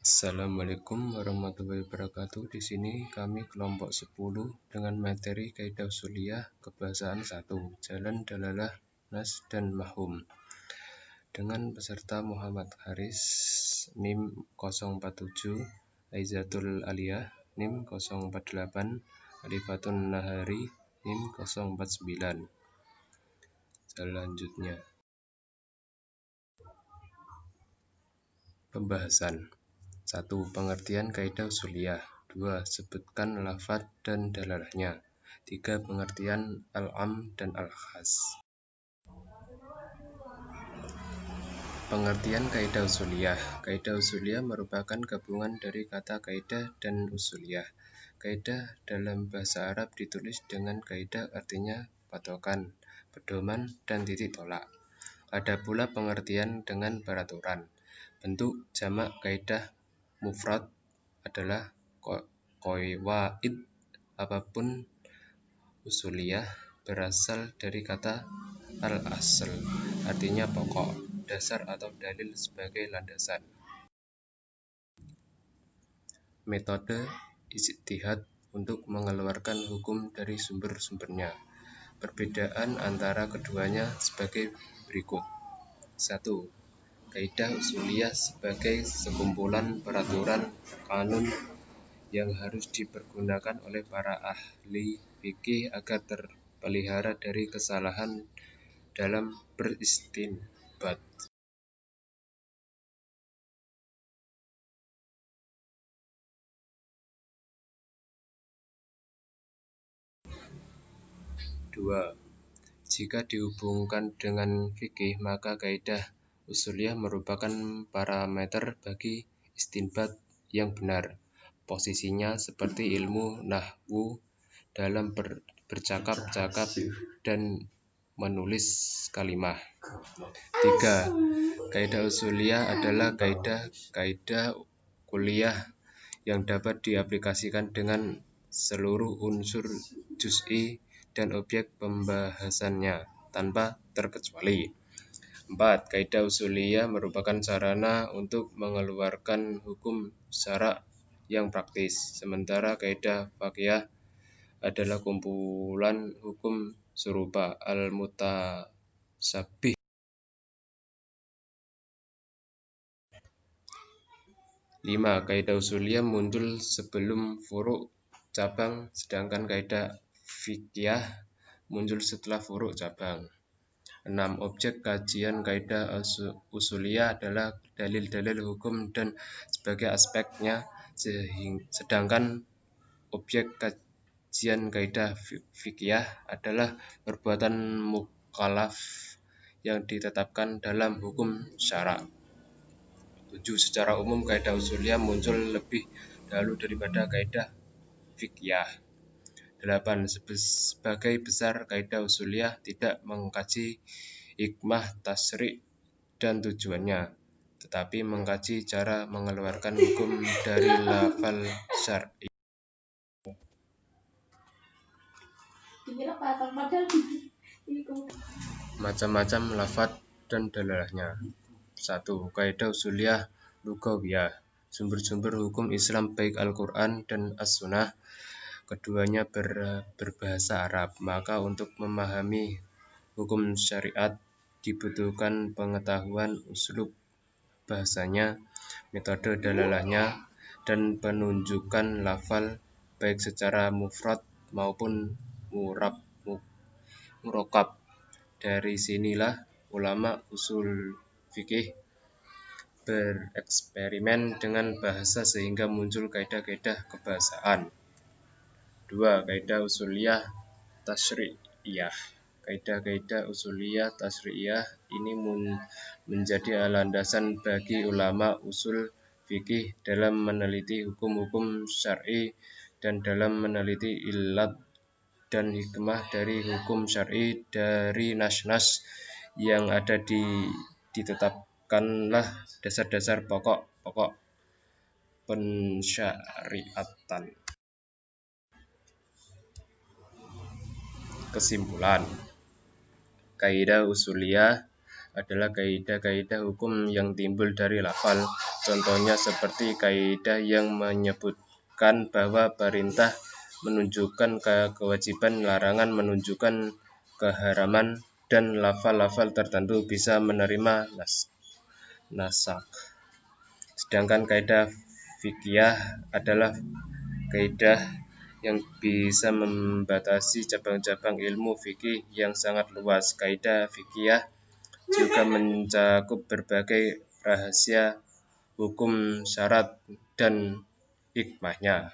Assalamualaikum warahmatullahi wabarakatuh. Di sini kami kelompok 10 dengan materi Kaidah Ushuliyah Kebahasaan 1, Jalan, Dalalah, Nas, dan Mafhum. Dengan peserta Muhammad Haris, NIM 047, Aizatul Aliyah, NIM 048, Alifatun Nahari, NIM 049. Selanjutnya, pembahasan. 1. Pengertian kaidah ushuliyah. 2. Sebutkan lafadz dan dalalahnya. 3. Pengertian al-am dan al-khas. Pengertian kaidah ushuliyah. Kaidah ushuliyah merupakan gabungan dari kata kaidah dan ushuliyah. Kaidah dalam bahasa Arab ditulis dengan kaidah, artinya patokan, pedoman, dan titik tolak. Ada pula pengertian dengan peraturan. Bentuk jamak kaidah mufrad adalah qawaid. Apapun ushuliyah berasal dari kata al-asl, artinya pokok, dasar atau dalil sebagai landasan. Metode ijtihad untuk mengeluarkan hukum dari sumber-sumbernya. Perbedaan antara keduanya sebagai berikut. 1. Kaidah ushuliyah sebagai sekumpulan peraturan kanun yang harus dipergunakan oleh para ahli fikih agar terpelihara dari kesalahan dalam beristinbat. 2. Jika dihubungkan dengan fikih, maka kaidah ushuliyah merupakan parameter bagi istinbat yang benar. Posisinya seperti ilmu nahwu dalam bercakap-cakap dan menulis kalimah. 3. Kaidah ushuliyah adalah kaidah kuliah yang dapat diaplikasikan dengan seluruh unsur juz'i dan objek pembahasannya tanpa terkecuali. 4. Kaidah ushuliyah merupakan sarana untuk mengeluarkan hukum syara' yang praktis, sementara kaidah faqih adalah kumpulan hukum serupa al-mutasabbih. 5. Kaidah ushuliyah muncul sebelum furu' cabang, sedangkan kaidah fiqhiyah muncul setelah furu' cabang. 6. Objek kajian kaidah ushuliyah adalah dalil-dalil hukum dan sebagai aspeknya, sedangkan objek kajian kaidah fiqhiyah adalah perbuatan mukallaf yang ditetapkan dalam hukum syara'. 7. Secara umum kaidah ushuliyah muncul lebih dahulu daripada kaidah fiqhiyah. 8. Sebagai besar kaidah ushuliyah tidak mengkaji hikmah tasyri' dan tujuannya, tetapi mengkaji cara mengeluarkan hukum dari lafal syar'i. Macam-macam lafadz dan dalalahnya. 1. Kaidah ushuliyah lughawiyah. Sumber-sumber hukum Islam baik Al-Quran dan As-Sunnah keduanya berbahasa Arab, maka untuk memahami hukum syariat dibutuhkan pengetahuan uslub bahasanya, metode dalalahnya, dan penunjukan lafal baik secara mufrad maupun murakkab. Dari sinilah ulama usul fikih bereksperimen dengan bahasa sehingga muncul kaidah-kaidah kebahasaan. 2. Kaidah ushuliyah tasyri'iyah. Kaidah-kaidah ushuliyah tasyri'iyah ini menjadi landasan bagi ulama usul fikih dalam meneliti hukum-hukum syar'i dan dalam meneliti illat dan hikmah dari hukum syar'i dari nas-nas yang ada. Ditetapkanlah dasar-dasar pokok pensyariatan. Kesimpulan, kaidah ushuliyah adalah kaidah-kaidah hukum yang timbul dari lafal. Contohnya seperti kaidah yang menyebutkan bahwa perintah menunjukkan kewajiban, larangan menunjukkan keharaman, dan lafal-lafal tertentu bisa menerima nasakh. Sedangkan kaidah fikih adalah kaidah yang bisa membatasi cabang-cabang ilmu fikih yang sangat luas. Kaidah fikih juga mencakup berbagai rahasia hukum, syarat, dan hikmahnya.